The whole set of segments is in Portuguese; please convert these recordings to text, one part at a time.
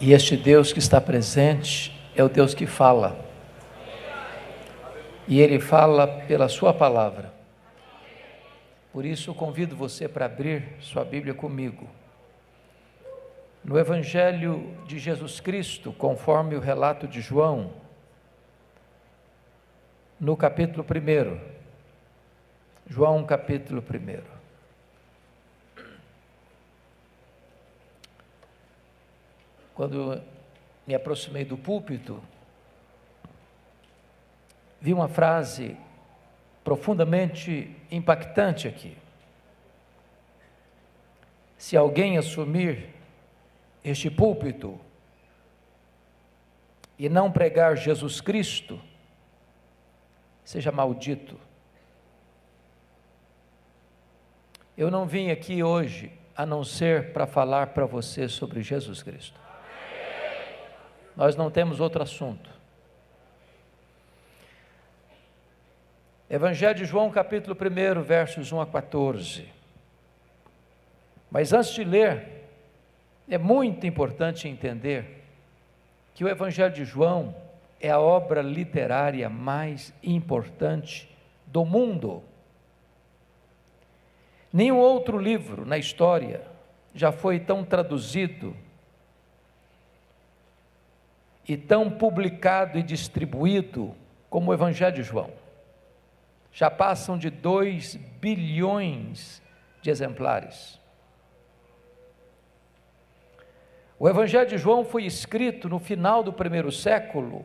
E este Deus que está presente é o Deus que fala. E Ele fala pela sua palavra. Por isso eu convido você para abrir sua Bíblia comigo. No Evangelho de Jesus Cristo, conforme o relato de João, no capítulo 1. João, capítulo 1. Quando me aproximei do púlpito, vi uma frase profundamente impactante aqui. Se alguém assumir este púlpito e não pregar Jesus Cristo, seja maldito. Eu não vim aqui hoje a não ser para falar para você sobre Jesus Cristo. Nós não temos outro assunto. Evangelho de João, capítulo 1, versos 1 a 14. Mas antes de ler, é muito importante entender que o Evangelho de João é a obra literária mais importante do mundo. Nenhum outro livro na história já foi tão traduzido e tão publicado e distribuído como o Evangelho de João. Já passam de 2 bilhões de exemplares. O Evangelho de João foi escrito no final do 1º século,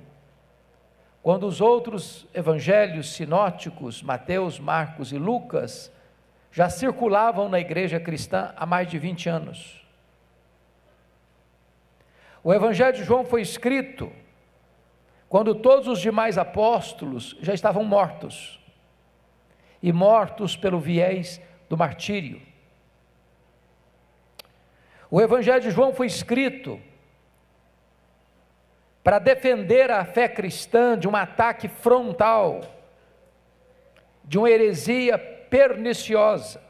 quando os outros evangelhos sinóticos, Mateus, Marcos e Lucas, já circulavam na igreja cristã há mais de 20 anos. O Evangelho de João foi escrito quando todos os demais apóstolos já estavam mortos, e mortos pelo viés do martírio. O Evangelho de João foi escrito para defender a fé cristã de um ataque frontal, de uma heresia perniciosa,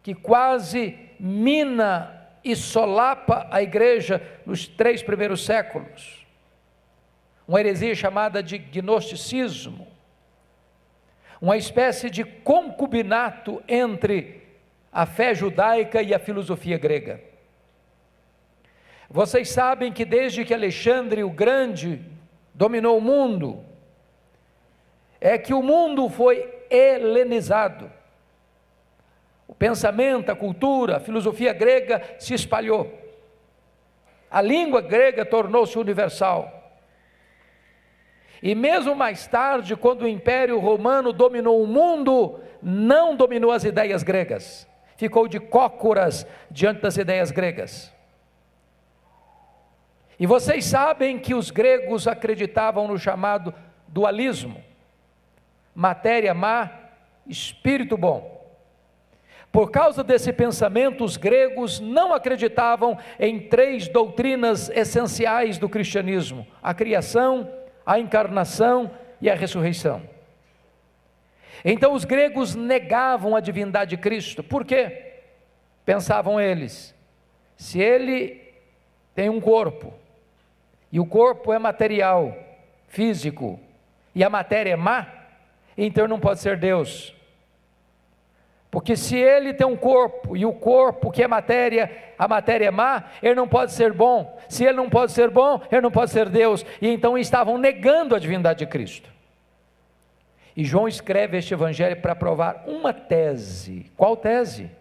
que quase mina e solapa a igreja nos 3 primeiros séculos. Uma heresia chamada de gnosticismo, uma espécie de concubinato entre a fé judaica e a filosofia grega. Vocês sabem que desde que Alexandre o Grande dominou o mundo, é que o mundo foi helenizado. O pensamento, a cultura, a filosofia grega se espalhou. A língua grega tornou-se universal. E mesmo mais tarde, quando o Império Romano dominou o mundo, não dominou as ideias gregas. Ficou de cócoras diante das ideias gregas. E vocês sabem que os gregos acreditavam no chamado dualismo: matéria má, espírito bom. Por causa desse pensamento, os gregos não acreditavam em 3 doutrinas essenciais do cristianismo: a criação, a encarnação e a ressurreição. Então os gregos negavam a divindade de Cristo. Por quê? Pensavam eles: se ele tem um corpo, e o corpo é material, físico, e a matéria é má, então não pode ser Deus. Porque se ele tem um corpo, e o corpo que é matéria, a matéria é má, ele não pode ser bom. Se ele não pode ser bom, ele não pode ser Deus. E então estavam negando a divindade de Cristo. E João escreve este evangelho para provar uma tese. Qual tese?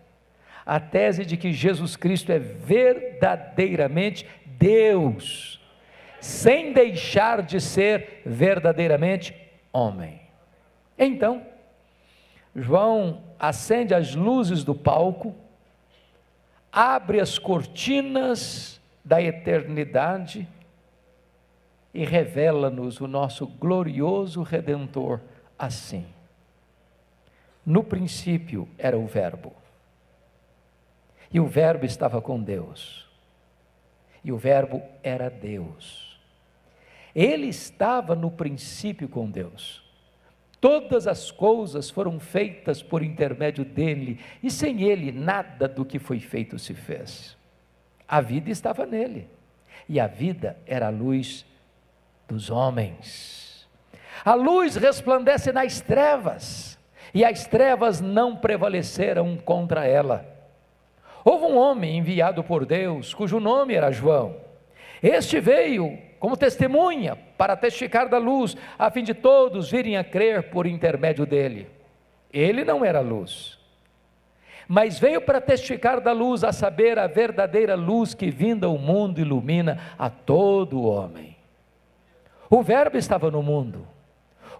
A tese de que Jesus Cristo é verdadeiramente Deus, sem deixar de ser verdadeiramente homem. Então, João acende as luzes do palco, abre as cortinas da eternidade e revela-nos o nosso glorioso Redentor assim: no princípio era o Verbo, e o Verbo estava com Deus, e o Verbo era Deus. Ele estava no princípio com Deus. Todas as coisas foram feitas por intermédio dele, e sem ele nada do que foi feito se fez. A vida estava nele, e a vida era a luz dos homens. A luz resplandece nas trevas, e as trevas não prevaleceram contra ela. Houve um homem enviado por Deus, cujo nome era João. Este veio como testemunha para testificar da luz, a fim de todos virem a crer por intermédio dele. Ele não era luz, mas veio para testificar da luz, a saber, a verdadeira luz que vinda ao mundo ilumina a todo homem. O Verbo estava no mundo.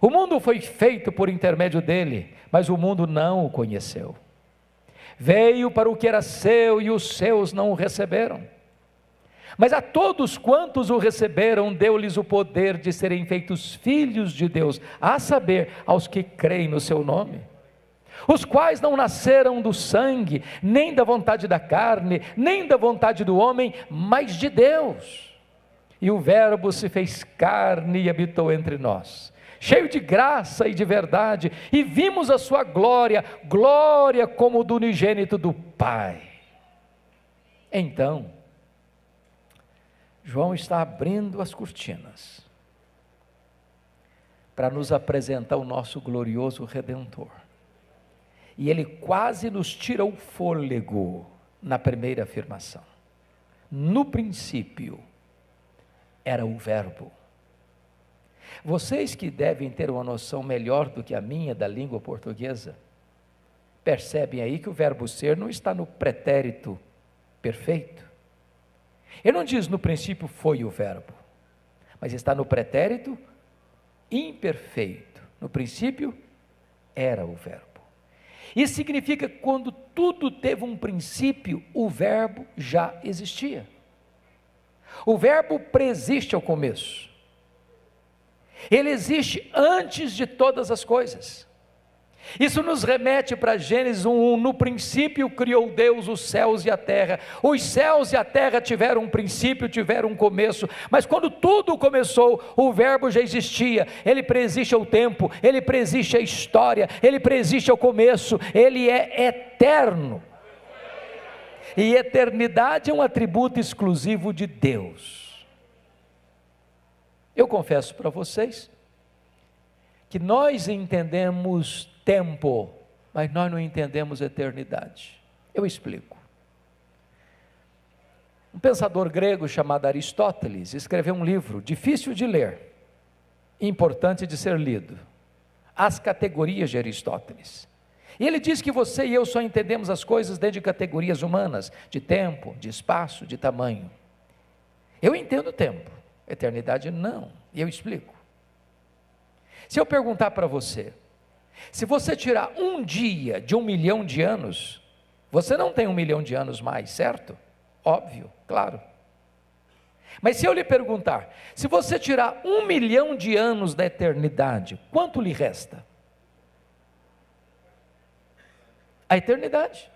O mundo foi feito por intermédio dele, mas o mundo não o conheceu. Veio para o que era seu e os seus não o receberam. Mas a todos quantos o receberam, deu-lhes o poder de serem feitos filhos de Deus, a saber, aos que creem no seu nome, os quais não nasceram do sangue, nem da vontade da carne, nem da vontade do homem, mas de Deus. E o Verbo se fez carne e habitou entre nós, cheio de graça e de verdade, e vimos a sua glória, glória como do unigênito do Pai. Então, João está abrindo as cortinas para nos apresentar o nosso glorioso Redentor. E ele quase nos tira o fôlego na primeira afirmação. No princípio era o Verbo. Vocês que devem ter uma noção melhor do que a minha da língua portuguesa, percebem aí que o verbo ser não está no pretérito perfeito. Ele não diz no princípio foi o verbo, mas está no pretérito imperfeito. No princípio era o verbo. Isso significa que quando tudo teve um princípio, o verbo já existia. O verbo preexiste ao começo. Ele existe antes de todas as coisas. Isso nos remete para Gênesis 1:1, no princípio criou Deus os céus e a terra. Os céus e a terra tiveram um princípio, tiveram um começo, mas quando tudo começou, o verbo já existia. Ele preexiste ao tempo, ele preexiste à história, ele preexiste ao começo, ele é eterno. E eternidade é um atributo exclusivo de Deus. Eu confesso para vocês que nós entendemos tempo, mas nós não entendemos eternidade. Eu explico. Um pensador grego chamado Aristóteles escreveu um livro difícil de ler, importante de ser lido, As Categorias de Aristóteles. E ele diz que você e eu só entendemos as coisas dentro de categorias humanas, de tempo, de espaço, de tamanho. Eu entendo tempo, eternidade não, e eu explico. Se eu perguntar para você, se você tirar um dia de 1 milhão de anos, você não tem 1 milhão de anos mais, certo? Óbvio, claro. Mas se eu lhe perguntar, se você tirar 1 milhão de anos da eternidade, quanto lhe resta? A eternidade.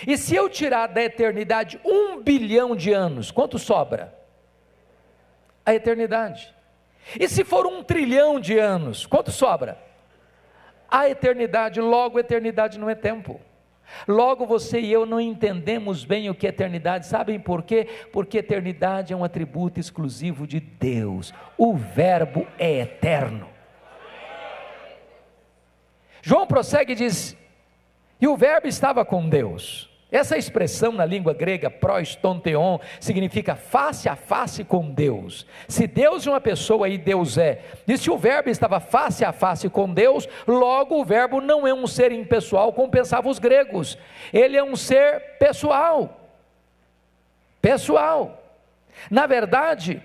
E se eu tirar da eternidade 1 bilhão de anos, quanto sobra? A eternidade. E se for 1 trilhão de anos, quanto sobra? A eternidade. Logo, eternidade não é tempo. Logo, você e eu não entendemos bem o que é eternidade. Sabem por quê? Porque eternidade é um atributo exclusivo de Deus. O verbo é eterno. João prossegue e diz, e o verbo estava com Deus. Essa expressão na língua grega, pros tonteon, significa face a face com Deus. Se Deus é uma pessoa e Deus é, e se o verbo estava face a face com Deus, logo o verbo não é um ser impessoal, como pensavam os gregos. Ele é um ser pessoal. Pessoal. Na verdade,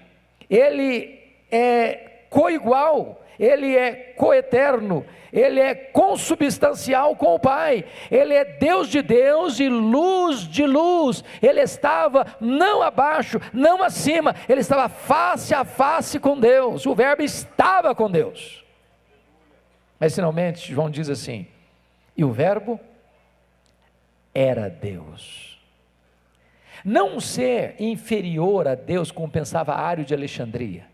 ele é coigual, ele é coeterno, ele é consubstancial com o Pai, ele é Deus de Deus e luz de luz. Ele estava não abaixo, não acima, ele estava face a face com Deus, o verbo estava com Deus. Mas finalmente João diz assim, e o verbo era Deus. Não um ser inferior a Deus, como pensava Ário de Alexandria,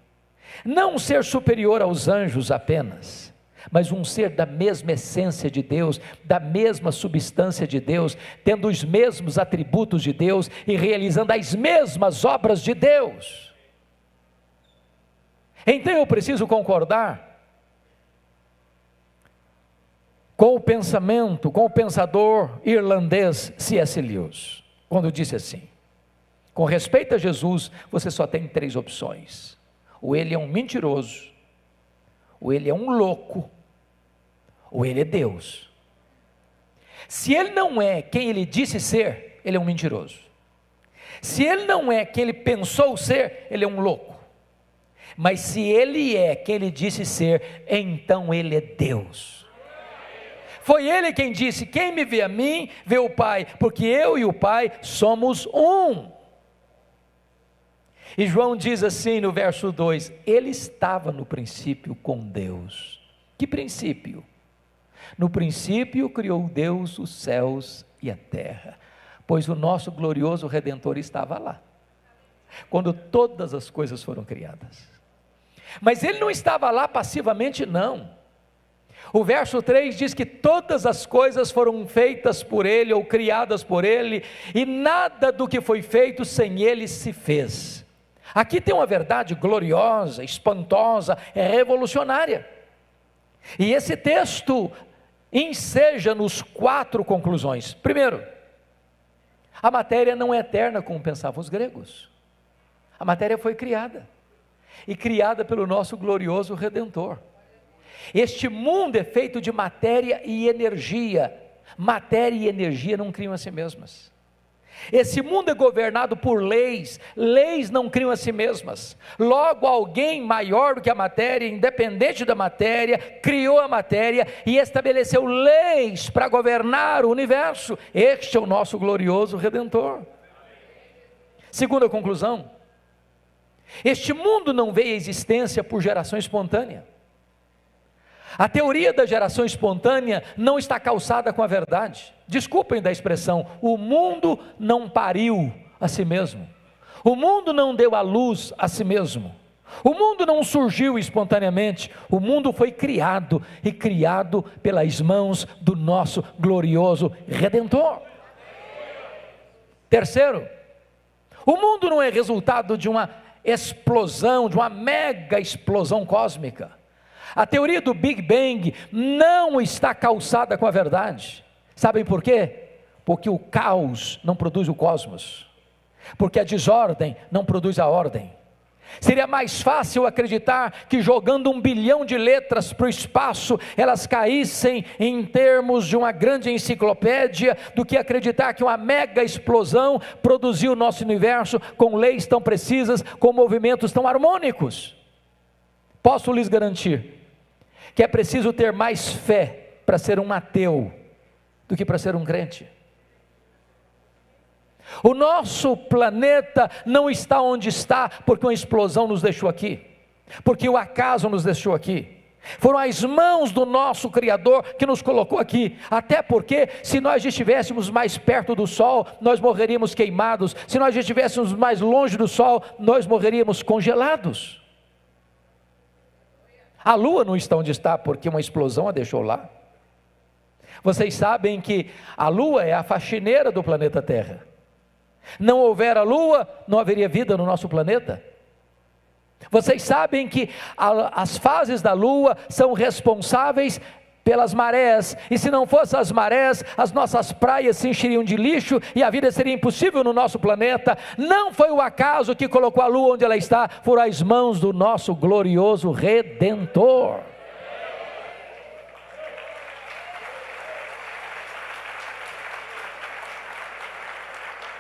não um ser superior aos anjos apenas, mas um ser da mesma essência de Deus, da mesma substância de Deus, tendo os mesmos atributos de Deus e realizando as mesmas obras de Deus. Então eu preciso concordar com o pensamento, com o pensador irlandês C.S. Lewis, quando disse assim: com respeito a Jesus, você só tem 3 opções: ou ele é um mentiroso, ou ele é um louco, ou ele é Deus. Se ele não é quem ele disse ser, ele é um mentiroso. Se ele não é quem ele pensou ser, ele é um louco. Mas se ele é quem ele disse ser, então ele é Deus. Foi ele quem disse: quem me vê a mim, vê o Pai, porque eu e o Pai somos um. E João diz assim no verso 2: ele estava no princípio com Deus. Que princípio? No princípio criou Deus os céus e a terra, pois o nosso glorioso Redentor estava lá, quando todas as coisas foram criadas. Mas ele não estava lá passivamente, não. O verso 3 diz que todas as coisas foram feitas por ele, ou criadas por ele, e nada do que foi feito sem ele se fez. Aqui tem uma verdade gloriosa, espantosa, revolucionária. E esse texto enseja-nos 4 conclusões. Primeiro, a matéria não é eterna como pensavam os gregos. A matéria foi criada, e criada pelo nosso glorioso Redentor. Este mundo é feito de matéria e energia. Matéria e energia não criam a si mesmas. Esse mundo é governado por leis, leis não criam a si mesmas. Logo, alguém maior do que a matéria, independente da matéria, criou a matéria e estabeleceu leis para governar o universo. Este é o nosso glorioso Redentor. Segunda conclusão: este mundo não veio à existência por geração espontânea. A teoria da geração espontânea não está calçada com a verdade. Desculpem da expressão, o mundo não pariu a si mesmo. O mundo não deu à luz a si mesmo. O mundo não surgiu espontaneamente. O mundo foi criado, e criado pelas mãos do nosso glorioso Redentor. Terceiro, o mundo não é resultado de uma explosão, de uma mega explosão cósmica. A teoria do Big Bang não está calçada com a verdade. Sabem por quê? Porque o caos não produz o cosmos, porque a desordem não produz a ordem. Seria mais fácil acreditar que jogando 1 bilhão de letras para o espaço, elas caíssem em termos de uma grande enciclopédia, do que acreditar que uma mega explosão produziu o nosso universo com leis tão precisas, com movimentos tão harmônicos. Posso lhes garantir que é preciso ter mais fé para ser um ateu do que para ser um crente. O nosso planeta não está onde está porque uma explosão nos deixou aqui, porque o acaso nos deixou aqui. Foram as mãos do nosso Criador que nos colocou aqui. Até porque se nós estivéssemos mais perto do Sol, nós morreríamos queimados. Se nós estivéssemos mais longe do Sol, nós morreríamos congelados. A Lua não está onde está porque uma explosão a deixou lá. Vocês sabem que a Lua é a faxineira do planeta Terra. Não houver a Lua, não haveria vida no nosso planeta. Vocês sabem que as fases da Lua são responsáveis pelas marés, e se não fossem as marés, as nossas praias se encheriam de lixo, e a vida seria impossível no nosso planeta. Não foi o acaso que colocou a Lua onde ela está, foram as mãos do nosso glorioso Redentor.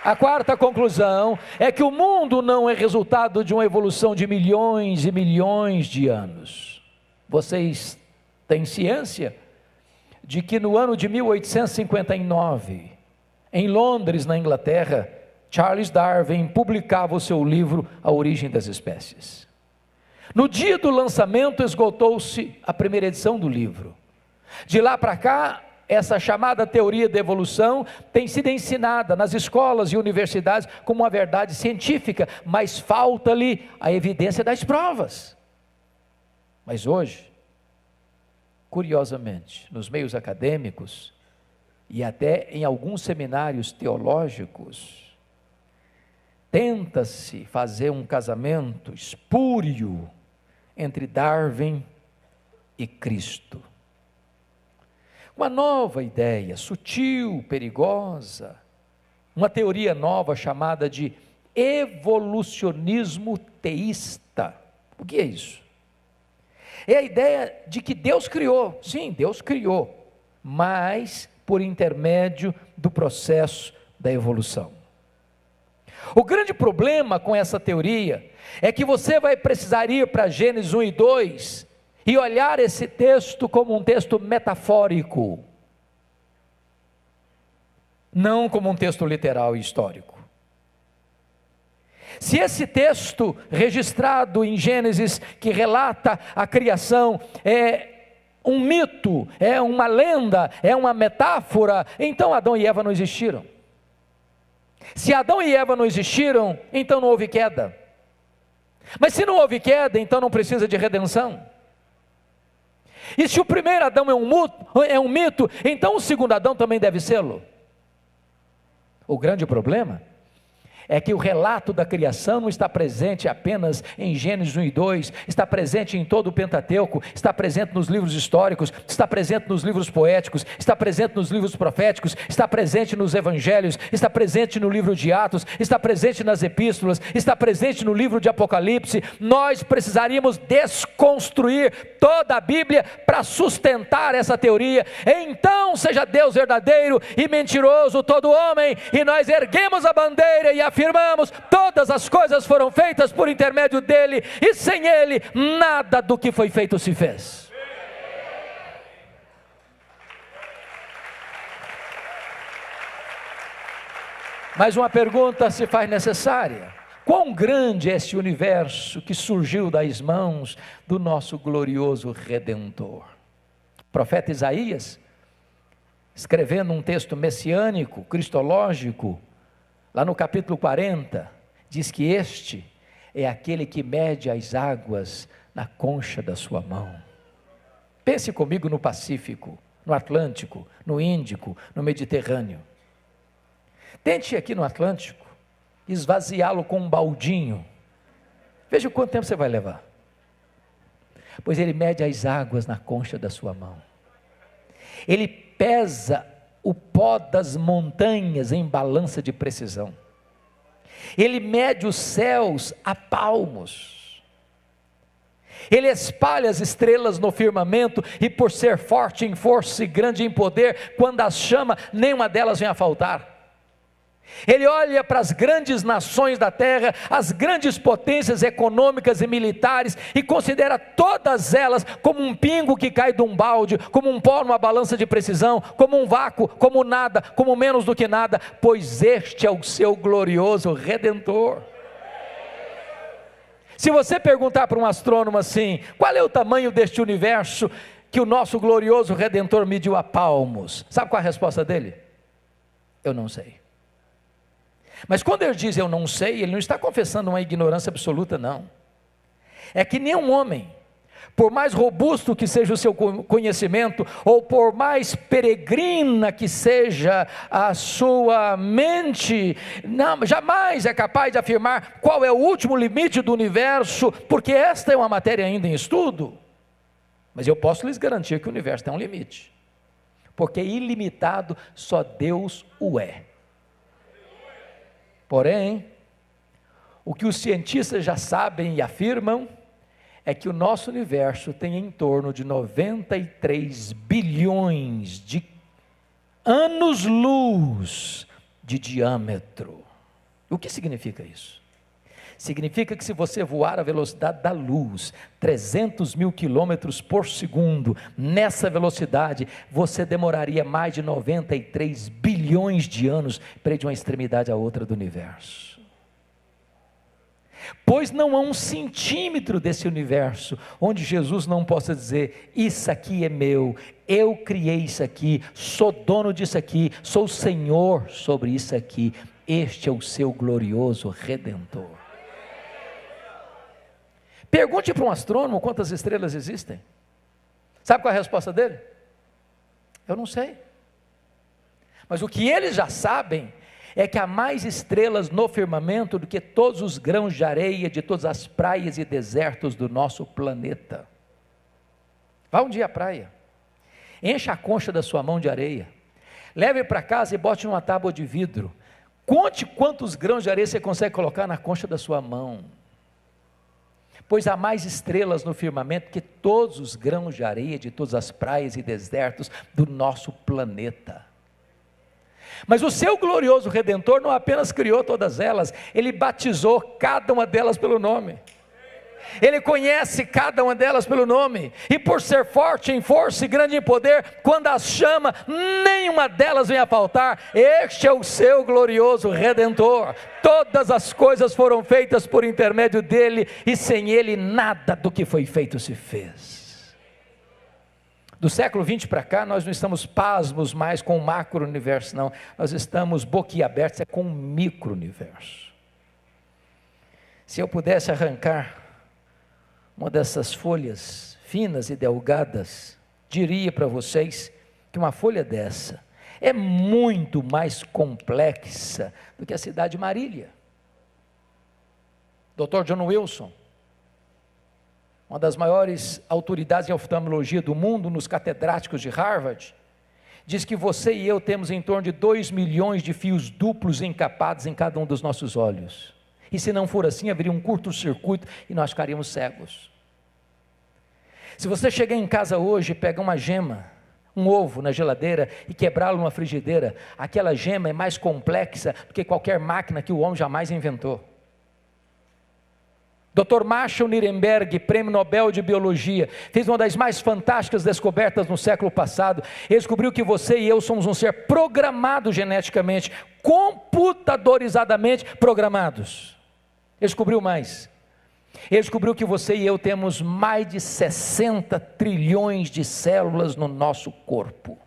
A quarta conclusão é que o mundo não é resultado de uma evolução de milhões e milhões de anos. Vocês têm ciência de que no ano de 1859, em Londres, na Inglaterra, Charles Darwin publicava o seu livro A Origem das Espécies. No dia do lançamento esgotou-se a primeira edição do livro. De lá para cá, essa chamada teoria da evolução tem sido ensinada nas escolas e universidades como uma verdade científica, mas falta-lhe a evidência das provas. Mas hoje, Curiosamente, nos meios acadêmicos e até em alguns seminários teológicos, tenta-se fazer um casamento espúrio entre Darwin e Cristo. Uma nova ideia, sutil, perigosa, uma teoria nova chamada de evolucionismo teísta. O que é isso? É a ideia de que Deus criou, sim, Deus criou, mas por intermédio do processo da evolução. O grande problema com essa teoria é que você vai precisar ir para Gênesis 1 e 2 e olhar esse texto como um texto metafórico, não como um texto literal e histórico. Se esse texto registrado em Gênesis, que relata a criação, é um mito, é uma lenda, é uma metáfora, então Adão e Eva não existiram. Se Adão e Eva não existiram, então não houve queda. Mas se não houve queda, então não precisa de redenção. E se o primeiro Adão é um mito, então o segundo Adão também deve sê-lo. O grande problema é que o relato da criação não está presente apenas em Gênesis 1 e 2, está presente em todo o Pentateuco, está presente nos livros históricos, está presente nos livros poéticos, está presente nos livros proféticos, está presente nos evangelhos, está presente no livro de Atos, está presente nas epístolas, está presente no livro de Apocalipse. Nós precisaríamos desconstruir toda a Bíblia para sustentar essa teoria. Então seja Deus verdadeiro e mentiroso todo homem, e nós erguemos a bandeira e afirmamos: todas as coisas foram feitas por intermédio dele, e sem ele nada do que foi feito se fez. Mas uma pergunta se faz necessária: quão grande é esse universo que surgiu das mãos do nosso glorioso Redentor? O profeta Isaías, escrevendo um texto messiânico, cristológico, lá no capítulo 40, diz que este é aquele que mede as águas na concha da sua mão. Pense comigo no Pacífico, no Atlântico, no Índico, no Mediterrâneo. Tente aqui no Atlântico esvaziá-lo com um baldinho. Veja quanto tempo você vai levar. Pois ele mede as águas na concha da sua mão. Ele pesa o pó das montanhas em balança de precisão. Ele mede os céus a palmos. Ele espalha as estrelas no firmamento, e por ser forte em força e grande em poder, quando as chama, nenhuma delas vem a faltar. Ele olha para as grandes nações da terra, as grandes potências econômicas e militares, e considera todas elas como um pingo que cai de um balde, como um pó numa balança de precisão, como um vácuo, como nada, como menos do que nada, pois este é o seu glorioso Redentor. Se você perguntar para um astrônomo assim: qual é o tamanho deste universo que o nosso glorioso Redentor mediu a palmos? Sabe qual é a resposta dele? Eu não sei. Mas quando ele diz eu não sei, ele não está confessando uma ignorância absoluta, não. É que nenhum homem, por mais robusto que seja o seu conhecimento, ou por mais peregrina que seja a sua mente, não, jamais é capaz de afirmar qual é o último limite do universo, porque esta é uma matéria ainda em estudo. Mas eu posso lhes garantir que o universo tem um limite, porque ilimitado só Deus o é. Porém, o que os cientistas já sabem e afirmam é que o nosso universo tem em torno de 93 bilhões de anos-luz de diâmetro. O que significa isso? Significa que se você voar a velocidade da luz, 300 mil quilômetros por segundo, nessa velocidade, você demoraria mais de 93 bilhões de anos para ir de uma extremidade à outra do universo. Pois não há um centímetro desse universo onde Jesus não possa dizer: isso aqui é meu, eu criei isso aqui, sou dono disso aqui, sou Senhor sobre isso aqui. Este é o seu glorioso Redentor. Pergunte para um astrônomo quantas estrelas existem. Sabe qual é a resposta dele? Eu não sei. Mas o que eles já sabem é que há mais estrelas no firmamento do que todos os grãos de areia de todas as praias e desertos do nosso planeta. Vá um dia à praia, encha a concha da sua mão de areia, leve para casa e bote numa tábua de vidro, conte quantos grãos de areia você consegue colocar na concha da sua mão, pois há mais estrelas no firmamento que todos os grãos de areia de todas as praias e desertos do nosso planeta. Mas o seu glorioso Redentor não apenas criou todas elas, Ele batizou cada uma delas pelo nome. Ele conhece cada uma delas pelo nome, e por ser forte em força e grande em poder, quando as chama, nenhuma delas vem a faltar. Este é o seu glorioso Redentor. Todas as coisas foram feitas por intermédio dele, e sem ele nada do que foi feito se fez. Do século 20 para cá, nós não estamos pasmos mais com o macro-universo, não. Nós estamos boquiabertos com o micro-universo. Se eu pudesse arrancar uma dessas folhas finas e delgadas, diria para vocês que uma folha dessa é muito mais complexa do que a cidade de Marília. Dr. John Wilson, uma das maiores autoridades em oftalmologia do mundo, nos catedráticos de Harvard, diz que você e eu temos em torno de 2 milhões de fios duplos encapados em cada um dos nossos olhos, e se não for assim, haveria um curto-circuito e nós ficaríamos cegos. Se você chegar em casa hoje e pegar uma gema, um ovo na geladeira e quebrá-lo numa frigideira, aquela gema é mais complexa do que qualquer máquina que o homem jamais inventou. Dr. Marshall Nirenberg, prêmio Nobel de Biologia, fez uma das mais fantásticas descobertas no século passado. Ele descobriu que você e eu somos um ser programado geneticamente, computadorizadamente programados. Ele descobriu mais. Ele descobriu que você e eu temos mais de 60 trilhões de células no nosso corpo.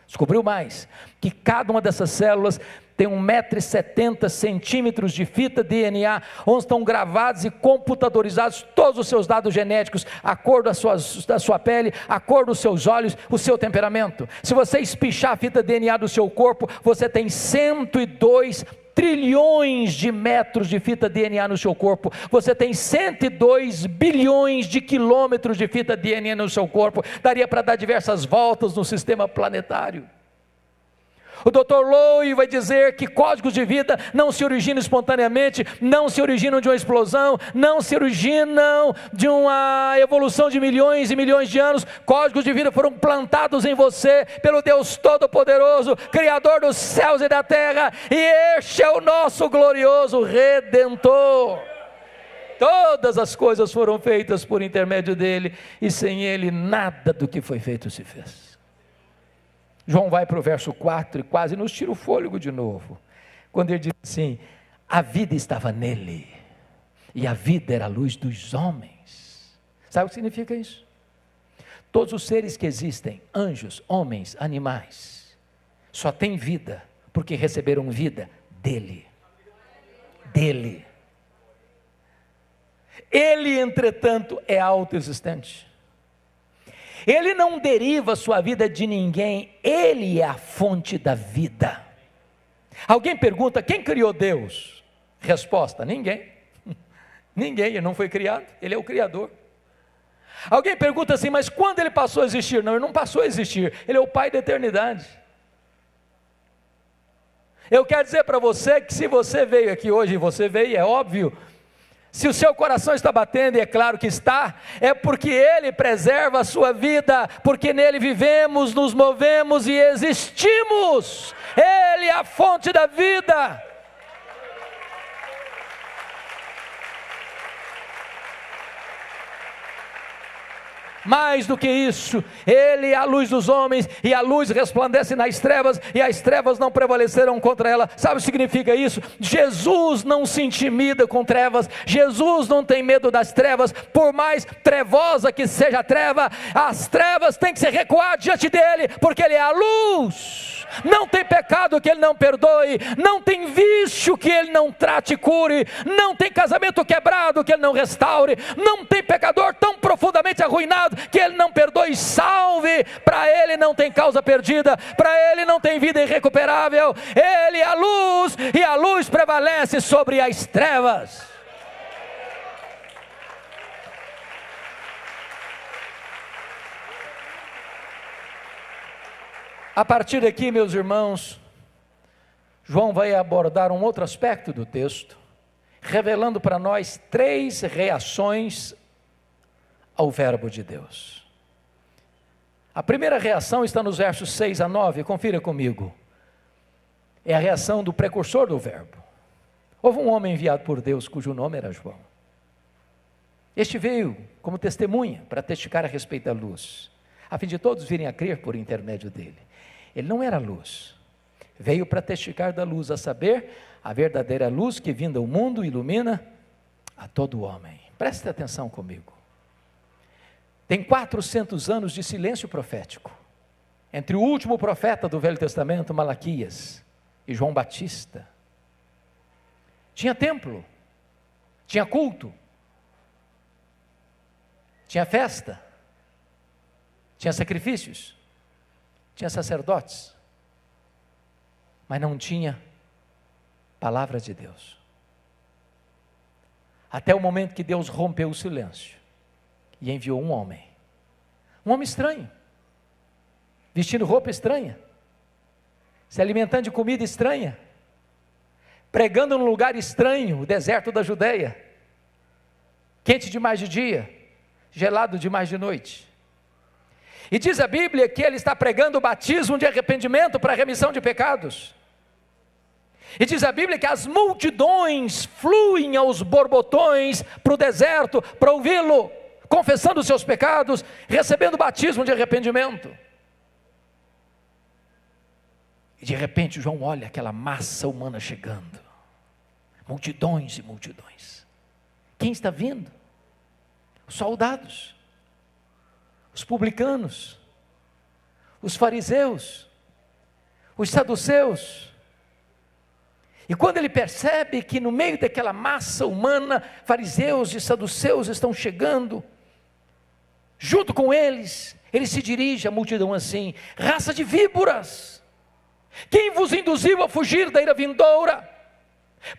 Descobriu mais, que cada uma dessas células tem 1,70 m de fita DNA, onde estão gravados e computadorizados todos os seus dados genéticos, a cor da sua pele, a cor dos seus olhos, o seu temperamento. Se você espichar a fita DNA do seu corpo, você tem 102 trilhões de metros de fita DNA no seu corpo, você tem 102 bilhões de quilômetros de fita DNA no seu corpo, daria para dar diversas voltas no sistema planetário. O Dr. Lowe vai dizer que códigos de vida não se originam espontaneamente, não se originam de uma explosão, não se originam de uma evolução de milhões e milhões de anos. Códigos de vida foram plantados em você pelo Deus Todo-Poderoso, Criador dos céus e da terra, e este é o nosso glorioso Redentor. Todas as coisas foram feitas por intermédio dele, e sem ele nada do que foi feito se fez. João vai para o verso 4 e quase nos tira o fôlego de novo, quando ele diz assim: a vida estava nele, e a vida era a luz dos homens. Sabe o que significa isso? Todos os seres que existem, anjos, homens, animais, só têm vida, porque receberam vida dele. Dele. Ele, entretanto, é autoexistente. Ele não deriva sua vida de ninguém, ele é a fonte da vida. Alguém pergunta: quem criou Deus? Resposta: ninguém. Ninguém, ele não foi criado, ele é o Criador. Alguém pergunta assim: mas quando ele passou a existir? Não, ele não passou a existir, ele é o Pai da eternidade. Eu quero dizer para você que se você veio aqui hoje, e você veio, é óbvio, se o seu coração está batendo, e é claro que está, é porque Ele preserva a sua vida, porque nele vivemos, nos movemos e existimos. Ele é a fonte da vida. Mais do que isso, Ele é a luz dos homens, e a luz resplandece nas trevas, e as trevas não prevaleceram contra ela. Sabe o que significa isso? Jesus não se intimida com trevas, Jesus não tem medo das trevas, por mais trevosa que seja a treva, as trevas têm que se recuar diante dEle, porque Ele é a luz. Não tem pecado que Ele não perdoe, não tem vício que Ele não trate e cure, não tem casamento quebrado que Ele não restaure, não tem pecador tão profundamente arruinado que Ele não perdoe e salve. Para Ele não tem causa perdida, para Ele não tem vida irrecuperável. Ele é a luz e a luz prevalece sobre as trevas. A partir daqui, meus irmãos, João vai abordar um outro aspecto do texto, revelando para nós 3 reações ao verbo de Deus. A primeira reação está nos versos 6 a 9, confira comigo. É a reação do precursor do verbo. Houve um homem enviado por Deus, cujo nome era João. Este veio como testemunha para testificar a respeito da luz, a fim de todos virem a crer por intermédio dele. Ele não era luz, veio para testificar da luz, a saber, a verdadeira luz que vinda ao mundo ilumina a todo homem. Preste atenção comigo. Tem 400 anos de silêncio profético, entre o último profeta do Velho Testamento, Malaquias, e João Batista. Tinha templo, tinha culto, tinha festa, tinha sacrifícios, tinha sacerdotes, mas não tinha palavra de Deus. Até o momento que Deus rompeu o silêncio e enviou um homem estranho, vestindo roupa estranha, se alimentando de comida estranha, pregando num lugar estranho, o deserto da Judeia, quente demais de dia, gelado demais de noite. E diz a Bíblia que ele está pregando o batismo de arrependimento para a remissão de pecados. E diz a Bíblia que as multidões fluem aos borbotões para o deserto para ouvi-lo, confessando os seus pecados, recebendo o batismo de arrependimento. E de repente João olha aquela massa humana chegando, multidões e multidões. Quem está vindo? Os soldados, os publicanos, os fariseus, os saduceus. E quando ele percebe que no meio daquela massa humana, fariseus e saduceus estão chegando, junto com eles, ele se dirige à multidão assim: raça de víboras, quem vos induziu a fugir da ira vindoura?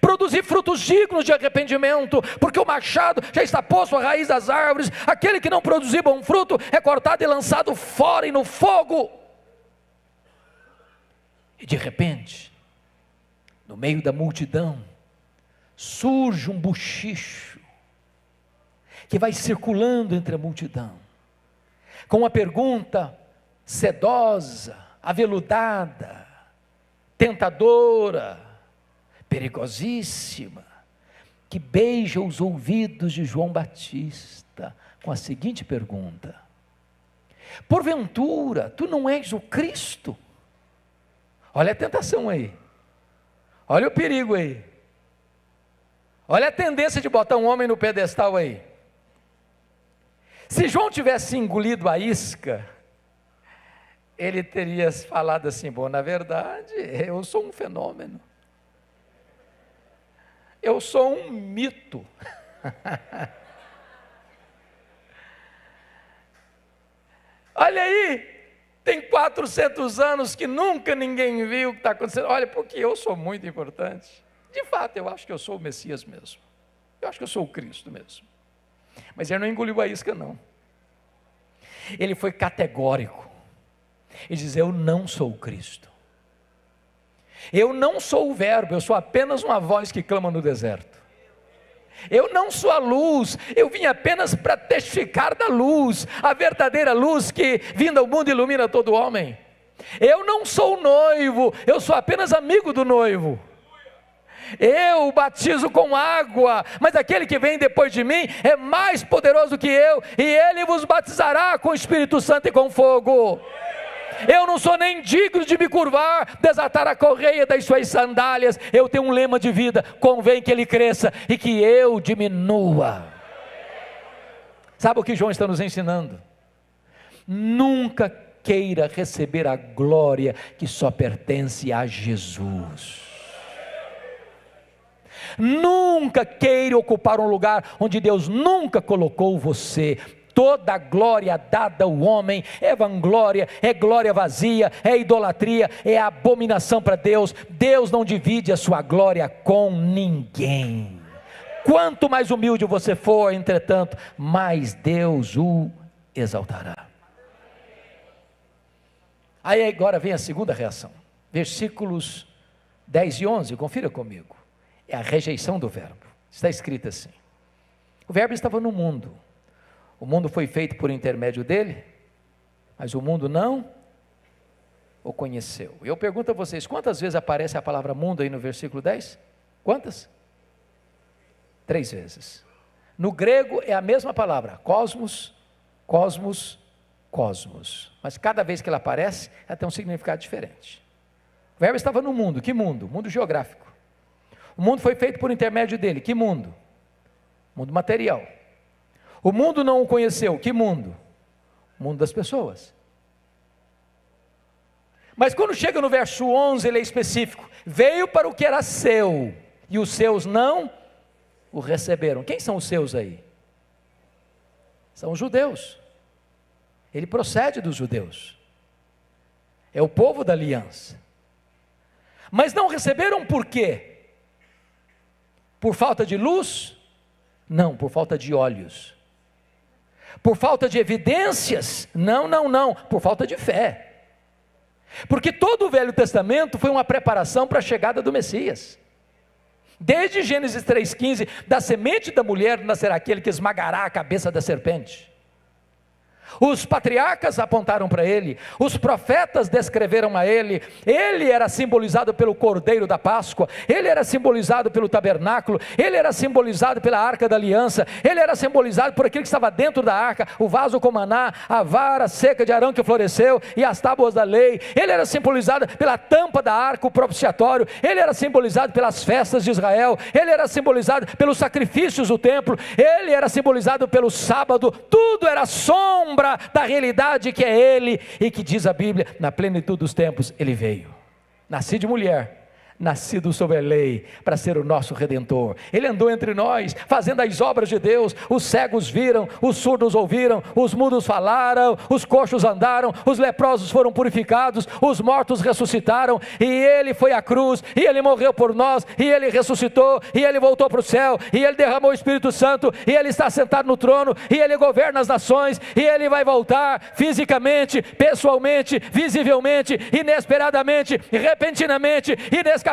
Produzir frutos dignos de arrependimento, porque o machado já está posto à raiz das árvores. Aquele que não produzir bom fruto é cortado e lançado fora e no fogo. E de repente, no meio da multidão, surge um bochicho que vai circulando entre a multidão, com uma pergunta sedosa, aveludada, tentadora, perigosíssima, que beija os ouvidos de João Batista com a seguinte pergunta: porventura tu não és o Cristo? Olha a tentação aí, olha o perigo aí, olha a tendência de botar um homem no pedestal aí. Se João tivesse engolido a isca, ele teria falado assim: bom, na verdade eu sou um fenômeno, eu sou um mito. Olha aí, tem 400 anos que nunca ninguém viu o que está acontecendo. Olha, porque eu sou muito importante. De fato, eu acho que eu sou o Messias mesmo. Eu acho que eu sou o Cristo mesmo. Mas ele não engoliu a isca, não. Ele foi categórico. Ele diz: eu não sou o Cristo. Eu não sou o verbo, eu sou apenas uma voz que clama no deserto. Eu não sou a luz, eu vim apenas para testificar da luz, a verdadeira luz que, vinda ao mundo, ilumina todo homem. Eu não sou o noivo, eu sou apenas amigo do noivo. Eu batizo com água, mas aquele que vem depois de mim é mais poderoso que eu, e ele vos batizará com o Espírito Santo e com fogo. Eu não sou nem digno de me curvar, desatar a correia das suas sandálias. Eu tenho um lema de vida: convém que ele cresça e que eu diminua. Sabe o que João está nos ensinando? Nunca queira receber a glória que só pertence a Jesus. Nunca queira ocupar um lugar onde Deus nunca colocou você. Toda glória dada ao homem é vanglória, é glória vazia, é idolatria, é abominação para Deus. Deus não divide a sua glória com ninguém. Quanto mais humilde você for, entretanto, mais Deus o exaltará. Aí agora vem a segunda reação, versículos 10 e 11, confira comigo. É a rejeição do verbo. Está escrito assim: o verbo estava no mundo, o mundo foi feito por intermédio dele, mas o mundo não o conheceu. Eu pergunto a vocês, quantas vezes aparece a palavra mundo aí no versículo 10? Quantas? 3 vezes. No grego é a mesma palavra, cosmos, cosmos, cosmos. Mas cada vez que ela aparece, ela tem um significado diferente. O verbo estava no mundo. Que mundo? Mundo geográfico. O mundo foi feito por intermédio dele. Que mundo? Mundo material. O mundo não o conheceu. Que mundo? O mundo das pessoas. Mas quando chega no verso 11, ele é específico. Veio para o que era seu, e os seus não o receberam. Quem são os seus aí? São os judeus. Ele procede dos judeus. É o povo da aliança. Mas não receberam por quê? Por falta de luz? Não, por falta de olhos. Por falta de evidências? Não, por falta de fé. Porque todo o Velho Testamento foi uma preparação para a chegada do Messias. Desde Gênesis 3,15, da semente da mulher nascerá aquele que esmagará a cabeça da serpente. Os patriarcas apontaram para ele, os profetas descreveram a ele. Ele era simbolizado pelo cordeiro da Páscoa, ele era simbolizado pelo tabernáculo, ele era simbolizado pela arca da aliança, ele era simbolizado por aquilo que estava dentro da arca, o vaso com maná, a vara seca de Arão que floresceu e as tábuas da lei. Ele era simbolizado pela tampa da arca, o propiciatório. Ele era simbolizado pelas festas de Israel, ele era simbolizado pelos sacrifícios do templo, ele era simbolizado pelo sábado. Tudo era sombra da realidade que é ele, e que diz a Bíblia, na plenitude dos tempos ele veio, nascido de mulher, nascido sob a lei, para ser o nosso Redentor. Ele andou entre nós, fazendo as obras de Deus. Os cegos viram, os surdos ouviram, os mudos falaram, os coxos andaram, os leprosos foram purificados, os mortos ressuscitaram, e ele foi à cruz, e ele morreu por nós, e ele ressuscitou, e ele voltou para o céu, e ele derramou o Espírito Santo, e ele está sentado no trono, e ele governa as nações, e ele vai voltar fisicamente, pessoalmente, visivelmente, inesperadamente, repentinamente, inescapavelmente,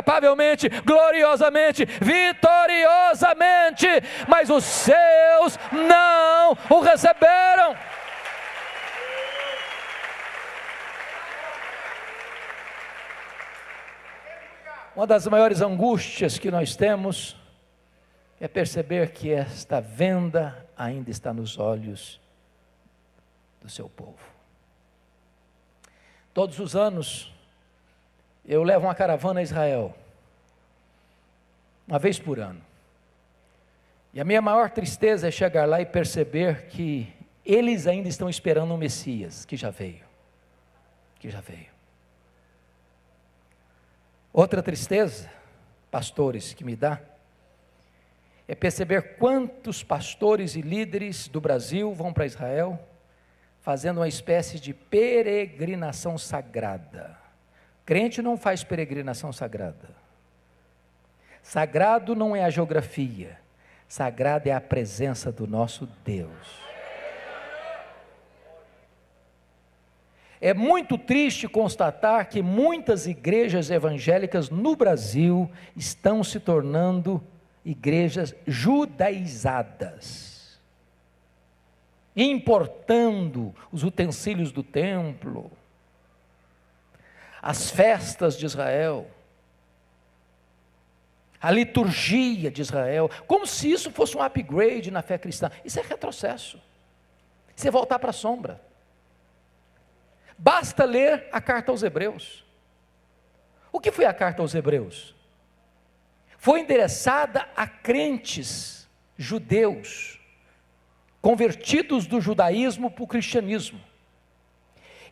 gloriosamente, vitoriosamente, mas os seus não o receberam. Uma das maiores angústias que nós temos é perceber que esta venda ainda está nos olhos do seu povo. Todos os anos eu levo uma caravana a Israel, uma vez por ano, e a minha maior tristeza é chegar lá e perceber que eles ainda estão esperando um Messias, que já veio. Outra tristeza, pastores, que me dá, é perceber quantos pastores e líderes do Brasil vão para Israel, fazendo uma espécie de peregrinação sagrada. Crente não faz peregrinação sagrada. Sagrado não é a geografia, sagrado é a presença do nosso Deus. É muito triste constatar que muitas igrejas evangélicas no Brasil estão se tornando igrejas judaizadas, importando os utensílios do templo, as festas de Israel, a liturgia de Israel, como se isso fosse um upgrade na fé cristã. Isso é retrocesso, isso é voltar para a sombra. Basta ler a carta aos Hebreus. O que foi a carta aos Hebreus? Foi endereçada a crentes judeus, convertidos do judaísmo para o cristianismo.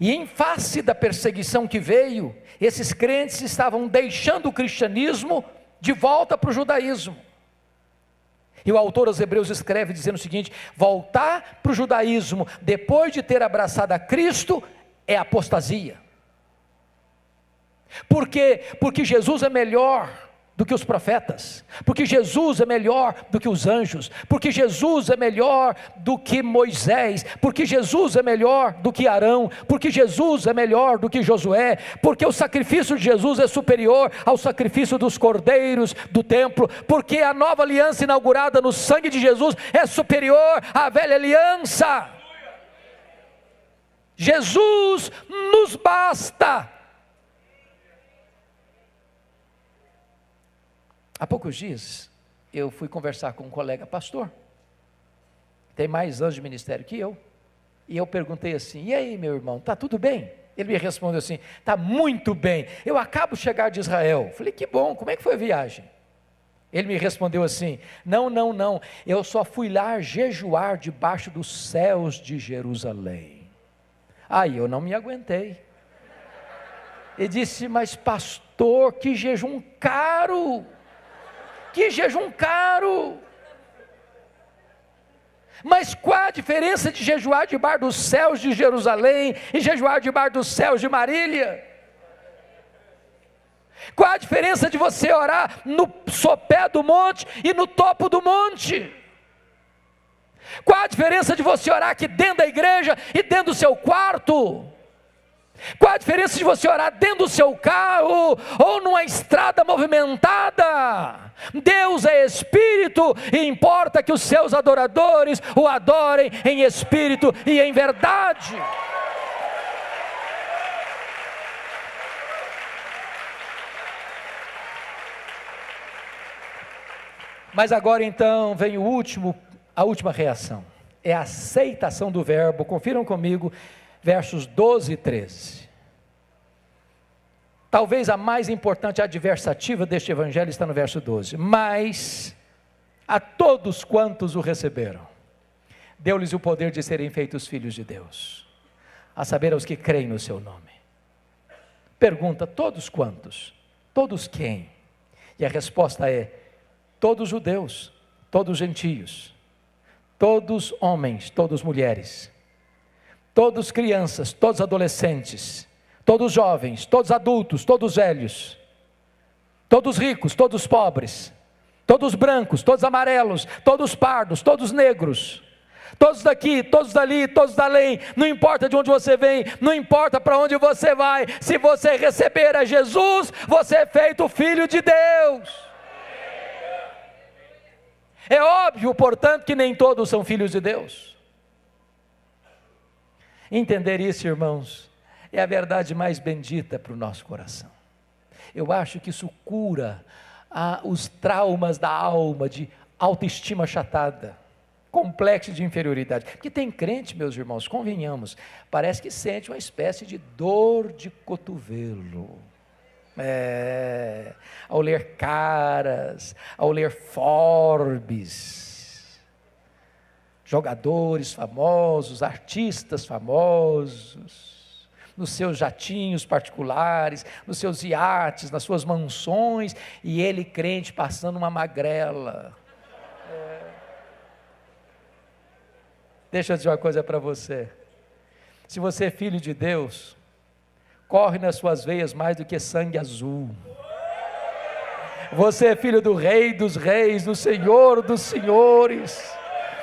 E em face da perseguição que veio, esses crentes estavam deixando o cristianismo de volta para o judaísmo. E o autor aos Hebreus escreve dizendo o seguinte: voltar para o judaísmo depois de ter abraçado a Cristo é apostasia. Por quê? Porque Jesus é melhor do que os profetas, porque Jesus é melhor do que os anjos, porque Jesus é melhor do que Moisés, porque Jesus é melhor do que Arão, porque Jesus é melhor do que Josué, porque o sacrifício de Jesus é superior ao sacrifício dos cordeiros do templo, porque a nova aliança inaugurada no sangue de Jesus é superior à velha aliança. Jesus nos basta. Há poucos dias, eu fui conversar com um colega pastor, tem mais anos de ministério que eu, e eu perguntei assim: e aí, meu irmão, está tudo bem? Ele me respondeu assim: está muito bem, eu acabo de chegar de Israel. Falei: que bom, como é que foi a viagem? Ele me respondeu assim: não, eu só fui lá jejuar debaixo dos céus de Jerusalém. Aí eu não me aguentei. Ele disse: mas pastor, que jejum caro! Que jejum caro! Mas qual a diferença de jejuar debaixo dos céus de Jerusalém e jejuar debaixo dos céus de Marília? Qual a diferença de você orar no sopé do monte e no topo do monte? Qual a diferença de você orar aqui dentro da igreja e dentro do seu quarto? Qual a diferença de você orar dentro do seu carro ou numa estrada movimentada? Deus é Espírito e importa que os seus adoradores o adorem em Espírito e em verdade. Mas agora então vem a última reação, é a aceitação do verbo. Confiram comigo, versos 12 e 13. Talvez a mais importante adversativa deste evangelho está no verso 12. Mas a todos quantos o receberam, deu-lhes o poder de serem feitos filhos de Deus, a saber, aos que creem no seu nome. Pergunta: todos quantos? Todos quem? E a resposta é: todos judeus, todos gentios, todos homens, todos mulheres, todos crianças, todos adolescentes, todos jovens, todos adultos, todos velhos, todos ricos, todos pobres, todos brancos, todos amarelos, todos pardos, todos negros, todos daqui, todos dali, todos dalém, não importa de onde você vem, não importa para onde você vai, se você receber a Jesus, você é feito filho de Deus. É óbvio, portanto, que nem todos são filhos de Deus. Entender isso, irmãos, é a verdade mais bendita para o nosso coração. Eu acho que isso cura os traumas da alma, de autoestima achatada, complexo de inferioridade. Porque tem crente, meus irmãos, convenhamos, parece que sente uma espécie de dor de cotovelo. Ao ler Caras, ao ler Forbes, jogadores famosos, artistas famosos, nos seus jatinhos particulares, nos seus iates, nas suas mansões, e ele crente passando uma magrela. Deixa eu dizer uma coisa para você: se você é filho de Deus, corre nas suas veias mais do que sangue azul. Você é filho do Rei dos Reis, do Senhor dos Senhores.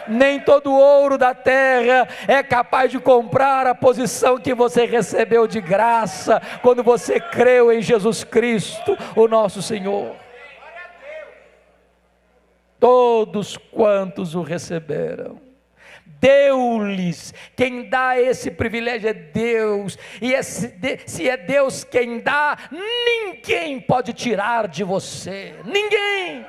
Nem todo ouro da terra é capaz de comprar a posição que você recebeu de graça, quando você creu em Jesus Cristo, o nosso Senhor. Todos quantos o receberam, deu-lhes. Quem dá esse privilégio é Deus, e se é Deus quem dá, ninguém pode tirar de você, ninguém.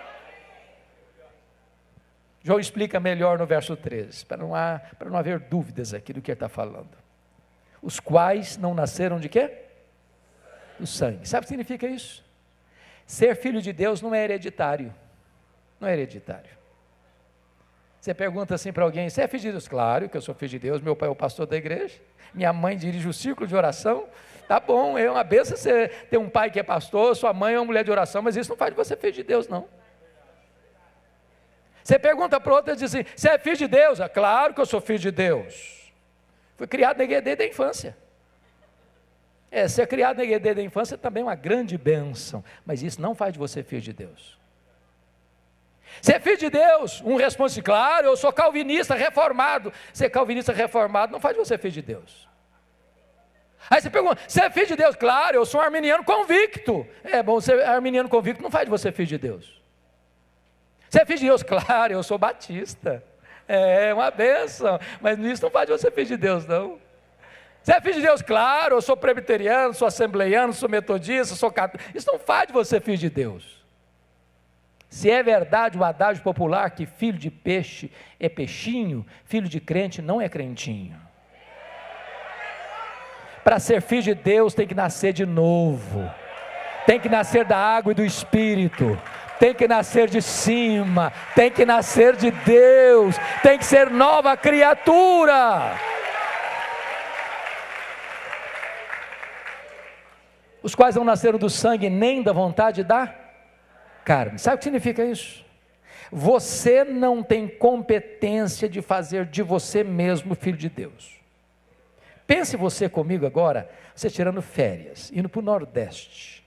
João explica melhor no verso 13, para não haver dúvidas aqui do que ele está falando. Os quais não nasceram de quê? Do sangue. Sabe o que significa isso? Ser filho de Deus não é hereditário, não é hereditário. Você pergunta assim para alguém, você é filho de Deus? Claro que eu sou filho de Deus, meu pai é o pastor da igreja, minha mãe dirige o círculo de oração. Tá bom, é uma benção você ter um pai que é pastor, sua mãe é uma mulher de oração, mas isso não faz de você filho de Deus, não. Você pergunta para outra e diz assim, você é filho de Deus? É claro que eu sou filho de Deus. Fui criado na igreja desde a infância. Ser criado na igreja desde a infância também é uma grande bênção, mas isso não faz de você filho de Deus. Você é filho de Deus? Um responde, claro, eu sou calvinista reformado. Ser calvinista reformado não faz de você filho de Deus. Aí você pergunta, você é filho de Deus? Claro, eu sou um arminiano convicto. É bom, ser arminiano convicto não faz de você filho de Deus. Você é filho de Deus? Claro, eu sou batista. É uma bênção, mas isso não faz de você filho de Deus, não. Você é filho de Deus? Claro, eu sou presbiteriano, sou assembleiano, sou metodista, sou católico. Isso não faz de você filho de Deus. Se é verdade o adágio popular que filho de peixe é peixinho, filho de crente não é crentinho. Para ser filho de Deus tem que nascer de novo, tem que nascer da água e do Espírito, tem que nascer de cima, tem que nascer de Deus, tem que ser nova criatura. Os quais não nasceram do sangue nem da vontade da carne. Sabe o que significa isso? Você não tem competência de fazer de você mesmo filho de Deus. Pense você comigo agora, você tirando férias, indo para o Nordeste,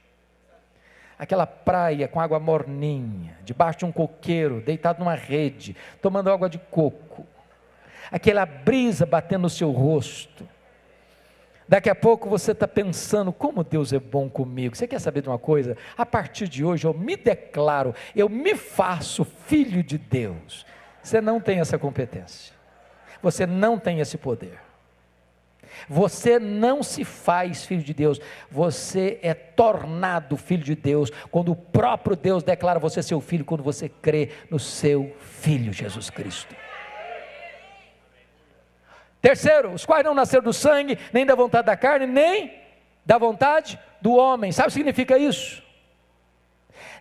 aquela praia com água morninha, debaixo de um coqueiro, deitado numa rede, tomando água de coco, aquela brisa batendo no seu rosto. Daqui a pouco você está pensando, como Deus é bom comigo. Você quer saber de uma coisa? A partir de hoje eu me declaro, eu me faço filho de Deus. Você não tem essa competência, você não tem esse poder. Você não se faz filho de Deus, você é tornado filho de Deus, quando o próprio Deus declara você seu filho, quando você crê no seu Filho Jesus Cristo. Terceiro, os quais não nasceram do sangue, nem da vontade da carne, nem da vontade do homem. Sabe o que significa isso?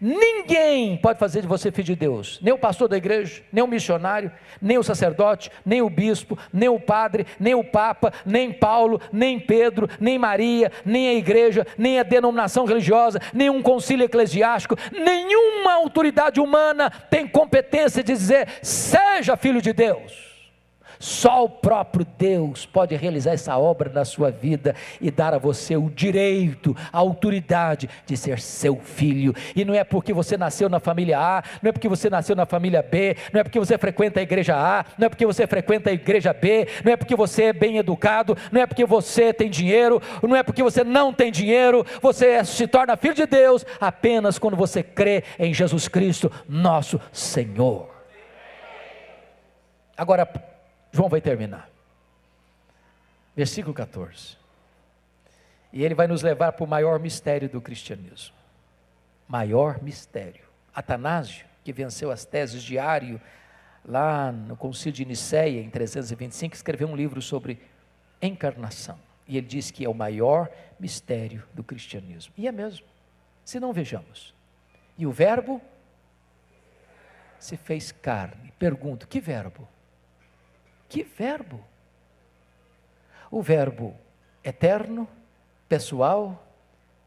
Ninguém pode fazer de você filho de Deus, nem o pastor da igreja, nem o missionário, nem o sacerdote, nem o bispo, nem o padre, nem o papa, nem Paulo, nem Pedro, nem Maria, nem a igreja, nem a denominação religiosa, nem um concílio eclesiástico, nenhuma autoridade humana tem competência de dizer, seja filho de Deus. Só o próprio Deus pode realizar essa obra na sua vida e dar a você o direito, a autoridade de ser seu filho. E não é porque você nasceu na família A, não é porque você nasceu na família B, não é porque você frequenta a igreja A, não é porque você frequenta a igreja B, não é porque você é bem educado, não é porque você tem dinheiro, não é porque você não tem dinheiro. Você se torna filho de Deus apenas quando você crê em Jesus Cristo, nosso Senhor. Agora, João vai terminar, versículo 14, e ele vai nos levar para o maior mistério do cristianismo, maior mistério. Atanásio, que venceu as teses de Ario, lá no concílio de Nicéia, em 325, escreveu um livro sobre encarnação, e ele diz que é o maior mistério do cristianismo, e é mesmo, se não vejamos, e o verbo se fez carne. Pergunto, que verbo? Que verbo? O verbo eterno, pessoal,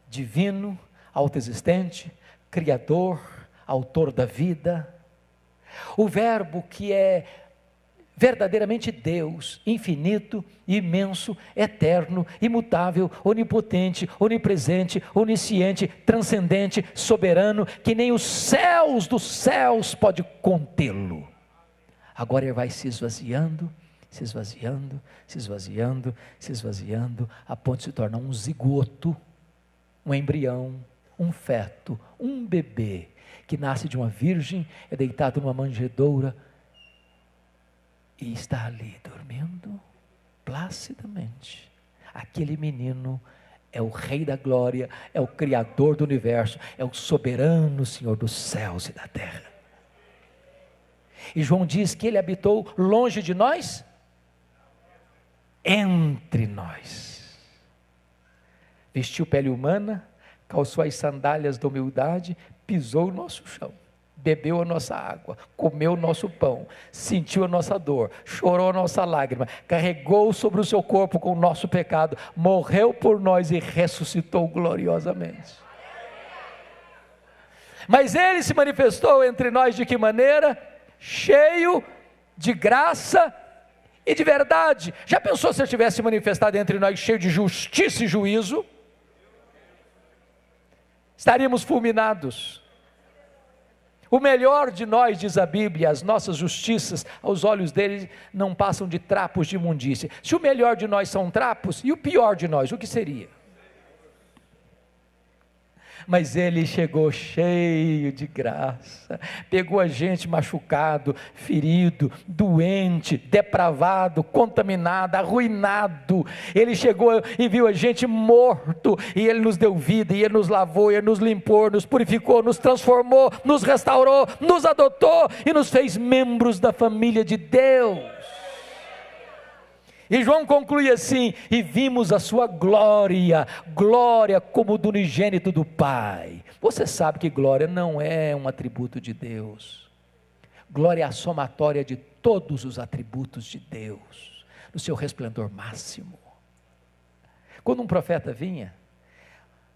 divino, autoexistente, criador, autor da vida. O verbo que é verdadeiramente Deus, infinito, imenso, eterno, imutável, onipotente, onipresente, onisciente, transcendente, soberano, que nem os céus dos céus pode contê-lo. Agora ele vai se esvaziando, se esvaziando, se esvaziando, se esvaziando, a ponto de se tornar um zigoto, um embrião, um feto, um bebê, que nasce de uma virgem, é deitado numa manjedoura, e está ali dormindo, placidamente. Aquele menino é o Rei da Glória, é o Criador do Universo, é o soberano Senhor dos céus e da terra. E João diz que ele habitou longe de nós, entre nós. Vestiu pele humana, calçou as sandálias da humildade, pisou o nosso chão, bebeu a nossa água, comeu o nosso pão, sentiu a nossa dor, chorou a nossa lágrima, carregou sobre o seu corpo com o nosso pecado, morreu por nós e ressuscitou gloriosamente. Mas ele se manifestou entre nós de que maneira? Cheio de graça e de verdade. Já pensou se ele tivesse manifestado entre nós cheio de justiça e juízo? Estaríamos fulminados. O melhor de nós, diz a Bíblia, as nossas justiças, aos olhos dele, não passam de trapos de imundícia. Se o melhor de nós são trapos, e o pior de nós, o que seria? Mas ele chegou cheio de graça, pegou a gente machucado, ferido, doente, depravado, contaminado, arruinado. Ele chegou e viu a gente morto, e ele nos deu vida, e ele nos lavou, e ele nos limpou, nos purificou, nos transformou, nos restaurou, nos adotou e nos fez membros da família de Deus. E João conclui assim: e vimos a sua glória, glória como do unigênito do Pai. Você sabe que glória não é um atributo de Deus. Glória é a somatória de todos os atributos de Deus, no seu resplendor máximo. Quando um profeta vinha,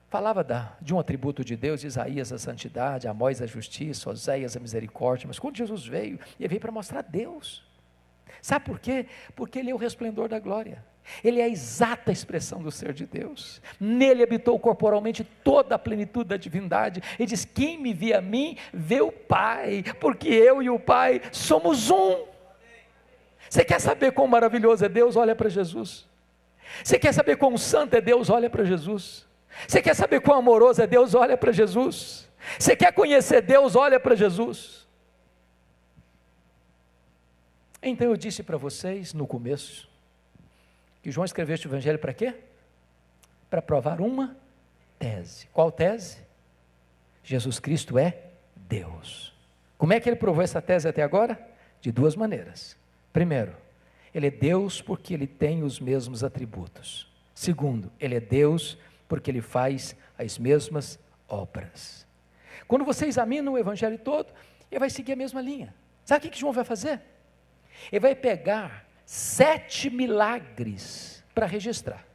falava de um atributo de Deus, Isaías a santidade, Amós a justiça, Oséias a misericórdia, mas quando Jesus veio, ele veio para mostrar Deus. Sabe por quê? Porque ele é o resplendor da glória, ele é a exata expressão do ser de Deus, nele habitou corporalmente toda a plenitude da divindade, e diz: quem me vê a mim, vê o Pai, porque eu e o Pai somos um. Você quer saber quão maravilhoso é Deus? Olha para Jesus. Você quer saber quão santo é Deus? Olha para Jesus. Você quer saber quão amoroso é Deus? Olha para Jesus. Você quer conhecer Deus? Olha para Jesus. Então eu disse para vocês no começo, que João escreveu este evangelho para quê? Para provar uma tese. Qual tese? Jesus Cristo é Deus. Como é que ele provou essa tese até agora? De duas maneiras. Primeiro, ele é Deus porque ele tem os mesmos atributos. Segundo, ele é Deus porque ele faz as mesmas obras. Quando você examina o evangelho todo, ele vai seguir a mesma linha. Sabe o que João vai fazer? Ele vai pegar 7 milagres para registrar.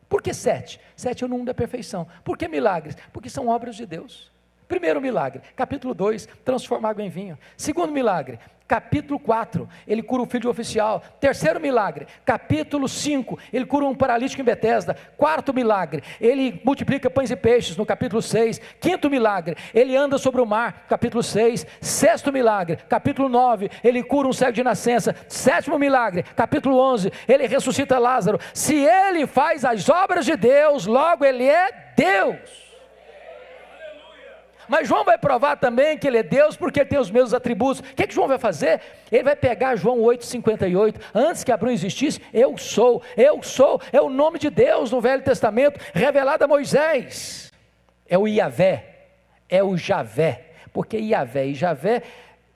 Por que 7? 7 é o número da perfeição. Por que milagres? Porque são obras de Deus. Primeiro milagre, capítulo 2, transforma água em vinho. Segundo milagre, capítulo 4, ele cura o filho de oficial. Terceiro milagre, capítulo 5, ele cura um paralítico em Betesda. Quarto milagre, ele multiplica pães e peixes, no capítulo 6. Quinto milagre, ele anda sobre o mar, capítulo 6. Sexto milagre, capítulo 9, ele cura um cego de nascença. Sétimo milagre, capítulo 11, ele ressuscita Lázaro. Se ele faz as obras de Deus, logo ele é Deus. Mas João vai provar também que ele é Deus porque ele tem os mesmos atributos. O que João vai fazer? Ele vai pegar João 8,58, antes que Abraão existisse, eu sou, é o nome de Deus no Velho Testamento, revelado a Moisés. É o Iavé, é o Javé, porque Iavé e Javé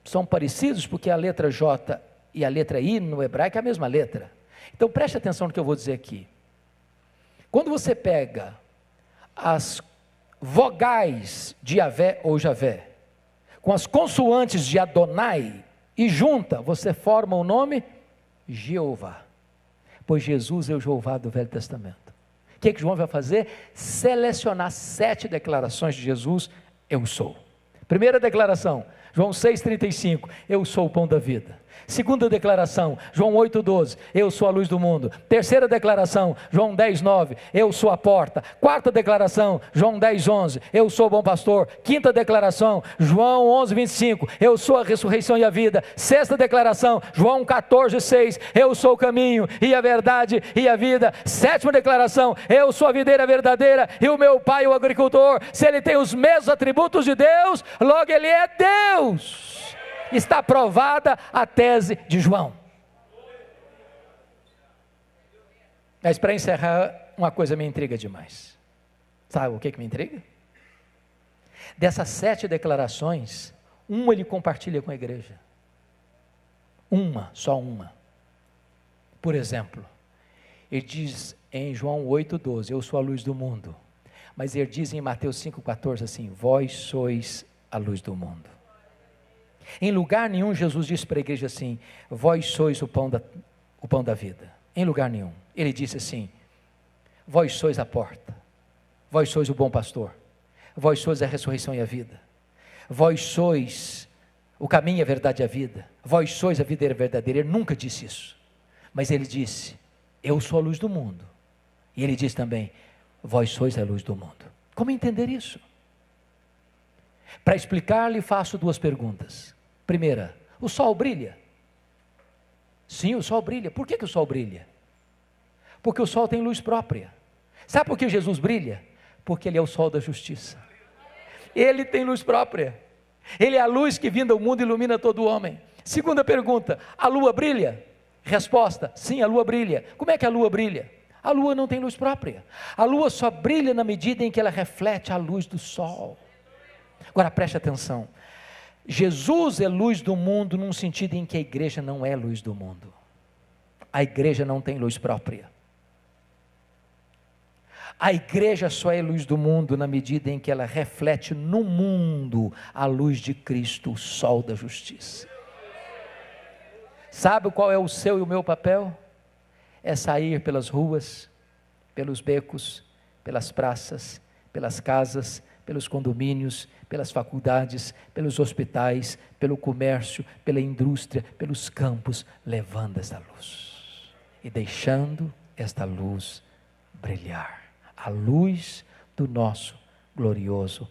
são parecidos, porque a letra J e a letra I no hebraico é a mesma letra. Então preste atenção no que eu vou dizer aqui. Quando você pega as vogais de Yahvé ou Javé, com as consoantes de Adonai, e junta, você forma o nome Jeová, pois Jesus é o Jeová do Velho Testamento. O que João vai fazer? Selecionar 7 declarações de Jesus, eu sou. Primeira declaração, João 6,35, eu sou o pão da vida. Segunda declaração, João 8,12, eu sou a luz do mundo. Terceira declaração, João 10,9, eu sou a porta. Quarta declaração, João 10,11, eu sou o bom pastor. Quinta declaração, João 11,25, eu sou a ressurreição e a vida. Sexta declaração, João 14,6, eu sou o caminho e a verdade e a vida. Sétima declaração, eu sou a videira verdadeira e o meu pai o agricultor. Se ele tem os mesmos atributos de Deus, logo ele é Deus. Está provada a tese de João. Mas para encerrar, uma coisa me intriga demais. Sabe o que me intriga? Dessas 7 declarações, uma ele compartilha com a igreja. Só uma. Por exemplo, ele diz em João 8,12, eu sou a luz do mundo. Mas ele diz em Mateus 5,14 assim, vós sois a luz do mundo. Em lugar nenhum Jesus disse para a igreja assim: vós sois o pão da vida. Em lugar nenhum. Ele disse assim: vós sois a porta, vós sois o bom pastor, vós sois a ressurreição e a vida, vós sois o caminho, a verdade e a vida, vós sois a vida verdadeira. Ele nunca disse isso, mas ele disse: eu sou a luz do mundo. E ele diz também: vós sois a luz do mundo. Como entender isso? Para explicar-lhe, faço duas perguntas. Primeira, o sol brilha? Sim, o sol brilha. Por que o sol brilha? Porque o sol tem luz própria. Sabe por que Jesus brilha? Porque ele é o sol da justiça. Ele tem luz própria. Ele é a luz que vinda ao mundo ilumina todo homem. Segunda pergunta, a lua brilha? Resposta, sim, a lua brilha. Como é que a lua brilha? A lua não tem luz própria. A lua só brilha na medida em que ela reflete a luz do sol. Agora preste atenção. Jesus é luz do mundo num sentido em que a igreja não é luz do mundo. A igreja não tem luz própria. A igreja só é luz do mundo na medida em que ela reflete no mundo a luz de Cristo, o sol da justiça. Sabe qual é o seu e o meu papel? É sair pelas ruas, pelos becos, pelas praças, pelas casas, pelos condomínios, pelas faculdades, pelos hospitais, pelo comércio, pela indústria, pelos campos, levando esta luz e deixando esta luz brilhar, a luz do nosso glorioso